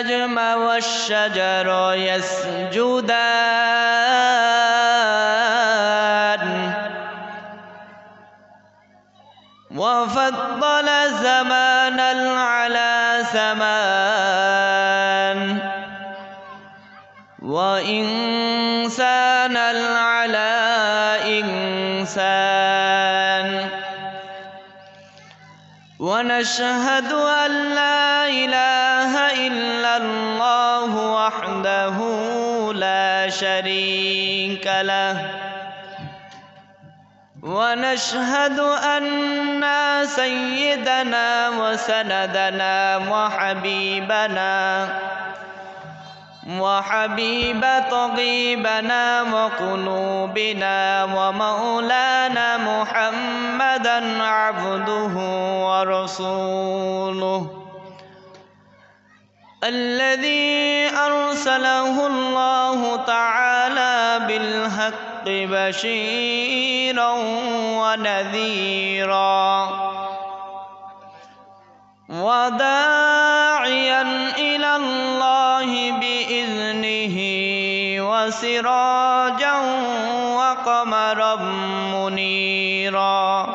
النجم والشجر يسجدان وفضل زمانا على زمان وإنسانا على إنسان ونشهد أن لا إله إلا الله وحده لا شريك له ونشهد أن سيدنا وسندنا وحبيب طبيبنا وقلوبنا ومولانا محمدا عبده ورسوله الذي أرسله الله تعالى بالحق بشيرا ونذيرا وداعيا إلى الله بإذنه وسراجا وقمرا منيرا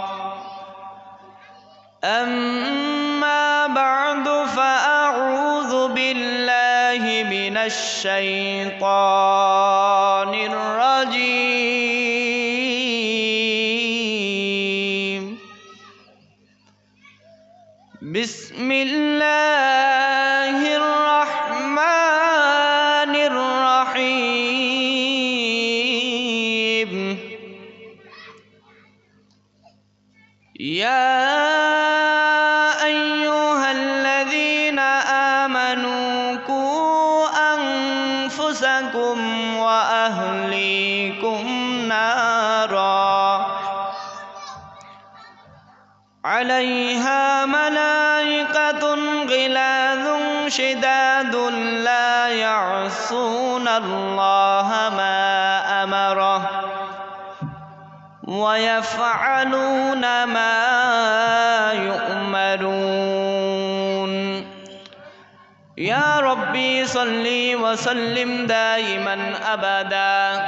أما بعد فأعوذ بالله من الشيطان الرجيم بسم الله الرحمن الرحيم يا أيها الذين آمنوا قوا أنفسكم وأهليكم نارا عليها ملائكة غلاظ شداد لا يعصون الله ما أمره ويفعلون ما يؤمرون يا ربي صل وسلم دائما أبدا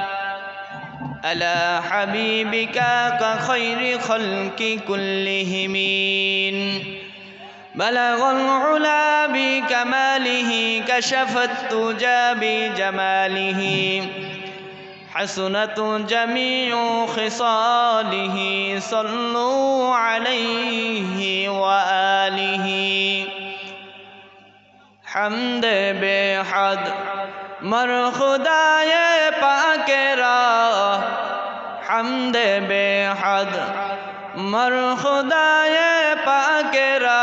على حبيبك كخير خلق كلهم بلغ العلا بكماله كشف الدجى بجماله حسنت جميع خصاله صلوا عليه وآله حمد بحد مر خدای پاکرا حمد بحد مر خدای پاکرا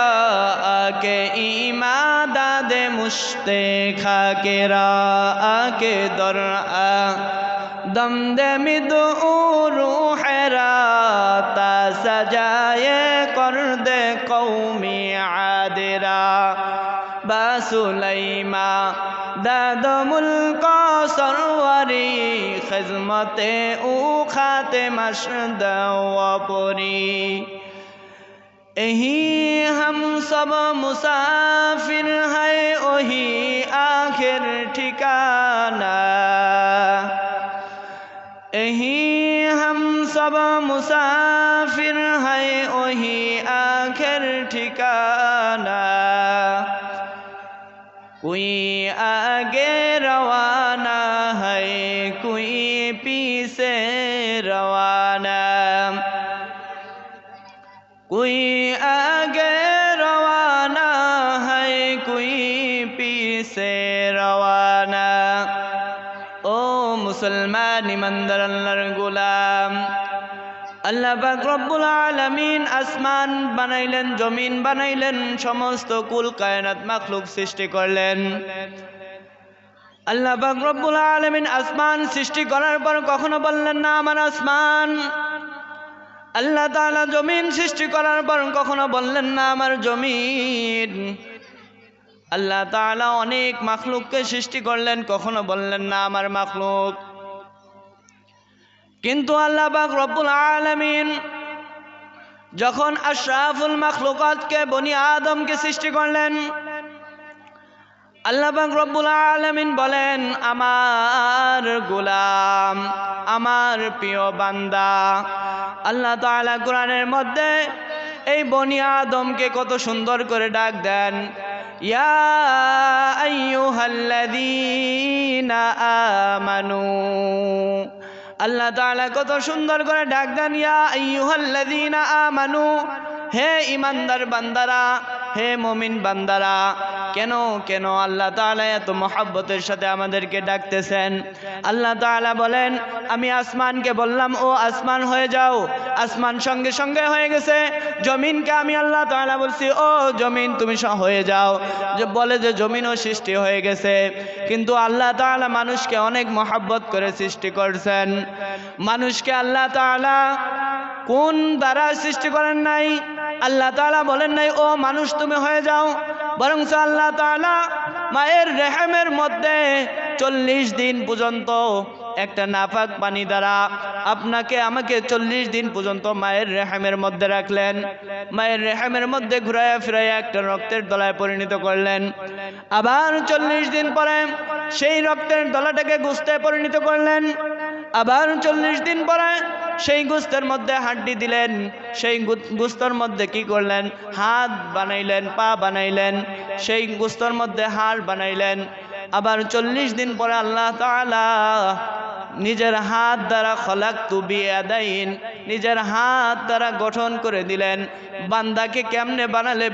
آکے ایمان داد مشتخا کرا آکے در دم دے مدعو روح را تا سجائے قرد قومی عادرا با سلیما داد ملک سروری خدمت او خاتم شد و پوری یہی ہم سب مسافر ہیں وہی آخر ٹھکانہ یہی ہم سب مسافر ہیں وہی آخر ٹھکانہ کوئی آگے روانہ ہے کوئی پیچھے روانہ کوئی آگے روانہ ہے کوئی پیچھے روانہ او মুসলমান ইমানদার আল্লাহর গোলাম আল্লাহ পাক রব্বুল আলামিন আসমান বানাইলেন জমিন বানাইলেন সমস্ত কুল কায়নাত মাখলুক সৃষ্টি করলেন আল্লাহ পাক রব্বুল আলামিন আসমান সৃষ্টি করার পর কখনো বললেন না আমার আসমান আল্লাহ তাআলা জমিন সৃষ্টি করার পর কখনো বললেন না আমার জমিন আল্লাহ তাআলা অনেক মাখলুককে সৃষ্টি করলেন কখনো বললেন না আমার মাখলুক কিন্তু আল্লাহ পাক রব্বুল আলামিন যখন আশরাফুল মাখলুকাতকে বনি আদমকে সৃষ্টি করলেন আল্লাহ পাক রব্বুল আলামিন বলেন, আমার গোলাম, আমার প্রিয় বান্দা। আল্লাহ তাআলা কোরআনের মধ্যে এই বনি আদমকে কত সুন্দর করে ডাক দেন, ইয়া আইয়ুহাল্লাযীনা আমানু। আল্লাহ তাআলা কত সুন্দর করে ডাক দেন, ইয়া আইয়ুহাল্লাযীনা আমানু, হে ইমানদার বান্দারা, হে মুমিন বান্দারা। কেন কেন আল্লাহ তাআলা এত মহব্বতের সাথে আমাদেরকে ডাকতেছেন? আল্লাহ তাআলা বলেন, আমি আসমানকে বললাম ও আসমান হয়ে যাও, আসমান সঙ্গে সঙ্গে হয়ে গেছে। জমিনকে আমি আল্লাহ তাআলা বলছি, ও জমিন তুমি হয়ে যাও, যে বলে যে জমিনও সৃষ্টি হয়ে গেছে। কিন্তু আল্লাহ তাআলা মানুষকে অনেক মহব্বত করে সৃষ্টি করছেন। মানুষকে আল্লাহ তাআলা কোন দ্বারা সৃষ্টি করেন নাই? আল্লাহ তাআলা বলেন নাই ও মানুষ তুমি হয়ে যাও, বরং আল্লাহ তাআলা মায়ের রেহেমের মধ্যে 40 দিন পর্যন্ত একটা নাপাক পানি দ্বারা আপনাকে আমাকে 40 দিন পর্যন্ত মায়ের রেহেমের মধ্যে রাখলেন। মায়ের রেহেমের মধ্যে ঘুরাইয়া ফিরাইয়া একটা রক্তের দলায় পরিণত করলেন। আবার 40 দিন পরে সেই রক্তের দলাটাকে গোশতে পরিণত করলেন। আবার 40 দিন পরে সেই গোশতের মধ্যে হাড্ডি দিলেন। সেই গোশতের মধ্যে কি করলেন? হাত বানাইলেন, পা বানাইলেন, সেই গোশতের মধ্যে হাড় বানাইলেন। আবার 40 দিন পরে আল্লাহ তাআলা নিজের হাত দ্বারা খলাকতু বিয়াদাইন, নিজের হাত দ্বারা গঠন করে দিলেন। বান্দাকে কেমনে বানালে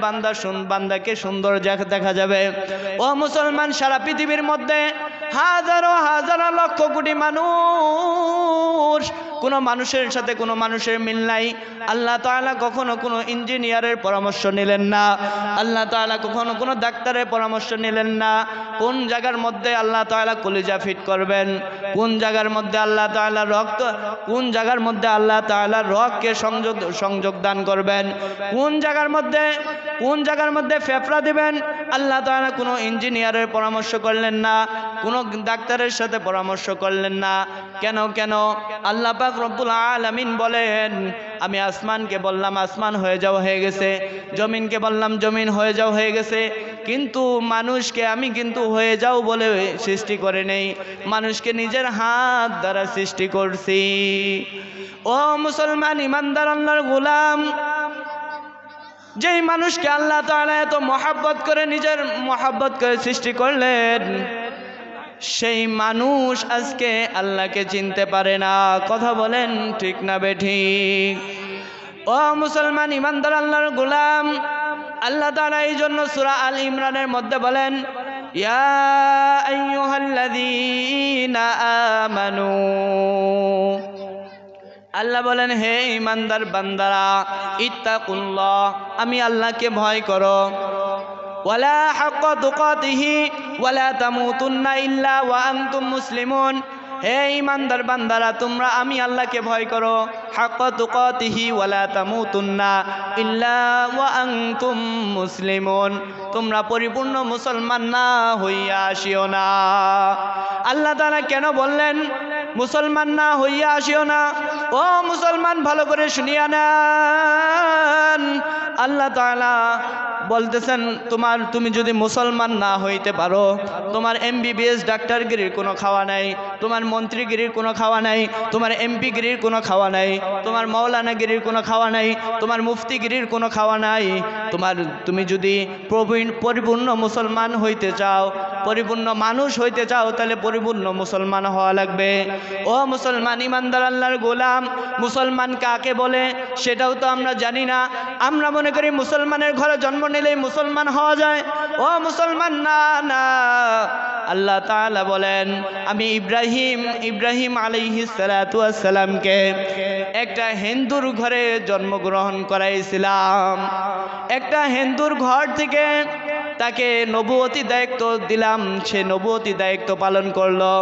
বান্দাকে সুন্দর দেখা যাবে? ও মুসলমান, সারা পৃথিবীর মধ্যে হাজারো হাজারো লক্ষ কোটি মানুষ, কোনো মানুষের সাথে কোনো মানুষের মিল নাই। আল্লাহ তাআলা কখনো কোনো ইঞ্জিনিয়ারের পরামর্শ নিলেন না। আল্লাহ তাআলা কখনো কোনো ডাক্তারের পরামর্শ নিলেন না। কোন জায়গার মধ্যে আল্লাহ তাআলা কলিজা ফিট করবেন, কোন জায়গার মধ্যে আল্লাহ তাআলা রক্ত, কোন জায়গার মধ্যে আল্লাহ তাআলা রগকে সংযোগ দান করবেন, কোন জায়গার মধ্যে ফেফড়া দিবেন, আল্লাহ তাআলা কোনো ইঞ্জিনিয়ারের পরামর্শ করলেন না, কোনো ডাক্তারের সাথে পরামর্শ করলেন না। কেন কেন? আল্লাহ পাক রব্বুল আলামিন বলেন, আমি আসমানকে বললাম আসমান হয়ে যাও, হয়ে গেছে। জমিনকে বললাম জমিন হয়ে যাও, হয়ে গেছে। কিন্তু মানুষকে আমি কিন্তু হয়ে যাও বলে সৃষ্টি করে নেই, মানুষকে নিজের হাত দ্বারা সৃষ্টি করছি। ও মুসলমান ইমানদার আল্লাহর গোলাম, যেই মানুষকে আল্লাহ তাআলা এত মহব্বত করে নিজের মহব্বত করে সৃষ্টি করলেন, সেই মানুষ আজকে আল্লাহকে চিনতে পারে না। কথা বলেন ঠিক না বেঠিক? ও মুসলমান ইমানদার আল্লাহর গোলাম, আল্লাহ তাআলা এই জন্য সূরা আল ইমরানের মধ্যে বলেন, ইয়া আইয়ুহাল্লাযীনা আমানু। আল্লাহ বলেন, হে ইমানদার বান্দারা, ইত্তাকুল্লাহ, আমি আল্লাহকে ভয় করো। ওয়ালা হাক্কা তুকাতিহি ওয়ালা তামুতুন্না ইল্লা ওয়া আনতুম মুসলিমুন। হে ইমানদার বান্দারা, তোমরা আমি আল্লাহকে ভয় করো। হাক্কা তুকাতিহি ওয়ালা তামুতুন্না ইল্লা ওয়া আনতুম মুসলিমুন। তোমরা পরিপূর্ণ মুসলমান না হইয়া আসিও না। আল্লাহ তাআলা কেন বললেন মুসলমান না হইয়া আসিও না? ও মুসলমান, ভালো করে শুনিয়া নেন। আল্লাহ তাআলা বলতেছেন, তুমি যদি মুসলমান না হইতে পারো, তোমার MBBS ডাক্তারগিরির কোনো খাওয়া নাই, তোমার মন্ত্রীগিরির কোনো খাওয়া নাই, তোমার MP গিরির কোনো খাওয়া নাই, তোমার মৌলানাগিরির কোনো খাওয়া নাই, তোমার মুফতিগিরির কোনো খাওয়া নাই। তুমি যদি পরিপূর্ণ মুসলমান হইতে চাও, পরিপূর্ণ মানুষ হইতে চাও, তাহলে পরিপূর্ণ মুসলমান হওয়া লাগবে। ও মুসলমান ইমানদার আল্লাহর গোলাম, মুসলমান কাকে বলে সেটাও তো আমরা জানি না। আমরা মনে করি মুসলমানের ঘরে জন্ম নিলেই মুসলমান হওয়া যায়। ও মুসলমান না, না। আল্লাহ তাআলা বলেন, আমি ইব্রাহিম আলাইহিস সালাতু ওয়াস সালামকে একটা হিন্দুর ঘরে জন্মগ্রহণ করাইছিলাম। একটা হিন্দুর ঘর থেকে তাকে নবুয়তি দায়িত্ব দিলাম, সে নবুয়তি দায়িত্ব পালন করলো।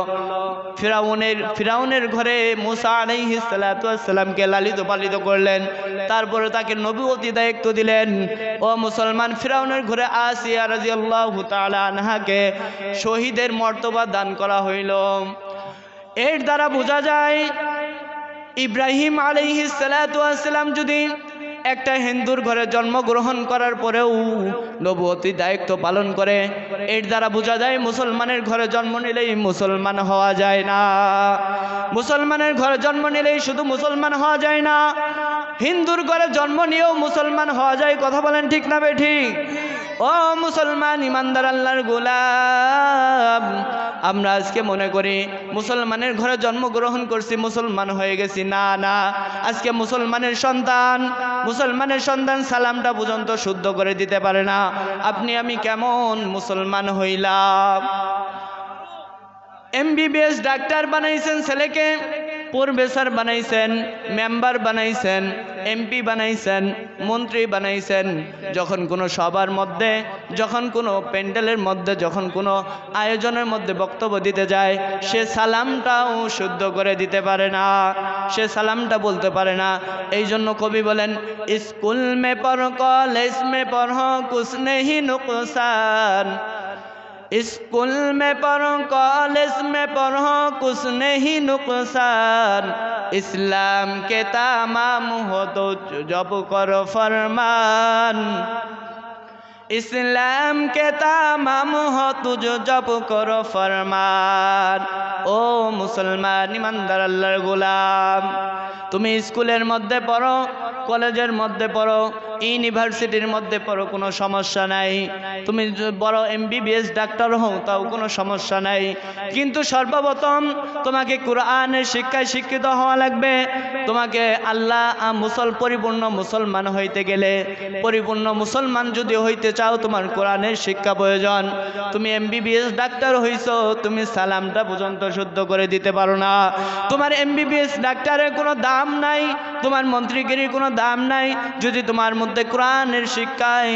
ফিরাউনের ঘরে মুসা আলাইহিস সালাতু ওয়াস সালামকে লালিত পালিত করলেন, তারপরে তাকে নবুয়তি দায়িত্ব দিলেন। ও মুসলমান, ফিরাউনের ঘরে আসিয়া রাদিয়াল্লাহু তাআলা আনহাকে শহীদের মর্তবা দান করা হইল। এর দ্বারা বোঝা যায় ইব্রাহিম আলাইহিস সালাতু ওয়াস সালাম যদি একটা হিন্দুর ঘরে জন্মগ্রহণ করার পরেও নবুয়তি দায়িত্ব পালন করে, এর দ্বারা বোঝা যায় মুসলমানের ঘরে জন্ম নিলেই মুসলমান হওয়া যায় না। মুসলমানের ঘরে জন্ম নিলেই শুধু মুসলমান হওয়া যায় না, হিন্দুর ঘরে জন্ম নিয়েও মুসলমান হওয়া যায়। কথা বলেন ঠিক না বেঠিক? ও মুসলমান ইমানদার আল্লাহর গোলাম, আমরা আজকে মনে করি মুসলমানের ঘরে জন্মগ্রহণ করছি মুসলমান হয়ে গেছি। না না, আজকে মুসলমানের সন্তান সালামটা পর্যন্ত শুদ্ধ করে দিতে পারে না। আপনি আমি কেমন মুসলমান হইলাম? MBBS ডাক্তার বানাইছেন ছেলেকে, প্রফেসর বানাইছেন, মেম্বার বানাইছেন, MP বানাইছেন, মন্ত্রী বানাইছেন। যখন কোনো সবার মধ্যে, যখন কোনো প্যান্ডেলের মধ্যে, যখন কোনো আয়োজনের মধ্যে বক্তব্য দিতে যায়, সে সালামটাও শুদ্ধ করে দিতে পারে না, সে সালামটা বলতে পারে না। এই জন্য কবি বলেন, স্কুল মে পড়ো কলেজ মে পড়ো কুছ নেহি নুকসান, स्कूल में पढ़ो कॉलेज में पढ़ो कुछ नहीं नुकसान, इस्लाम के तमाम हो तो जब करो फरमान, इस्लाम के तमाम हो तुझ जब करो फरमान। ও মুসলমান ইমানদার আল্লাহর গোলাম, তুমি স্কুলের মধ্যে পড়ো, কলেজের মধ্যে পড়ো, ইউনিভার্সিটির মধ্যে পড়ো, কোনো সমস্যা নাই। তুমি বড় MBBS ডাক্তার হও, তাও কোনো সমস্যা নাই। কিন্তু সর্বপ্রথম তোমাকে কোরআনের শিক্ষায় শিক্ষিত হওয়া লাগবে। তোমাকে আল্লাহ পরিপূর্ণ মুসলমান হইতে গেলে, পরিপূর্ণ মুসলমান যদি হইতে চাও, তোমার কোরআনের শিক্ষা প্রয়োজন। তুমি MBBS ডাক্তার হইছো, তুমি সালামটা পর্যন্ত শুদ্ধ করে দিতে পারো না। তোমার MBBS ডাক্তারের কোনো দাম নাই, তোমার মন্ত্রীগিরির কোনো দাম নাই, যদি তোমার মধ্যে কোরআনের শিক্ষায়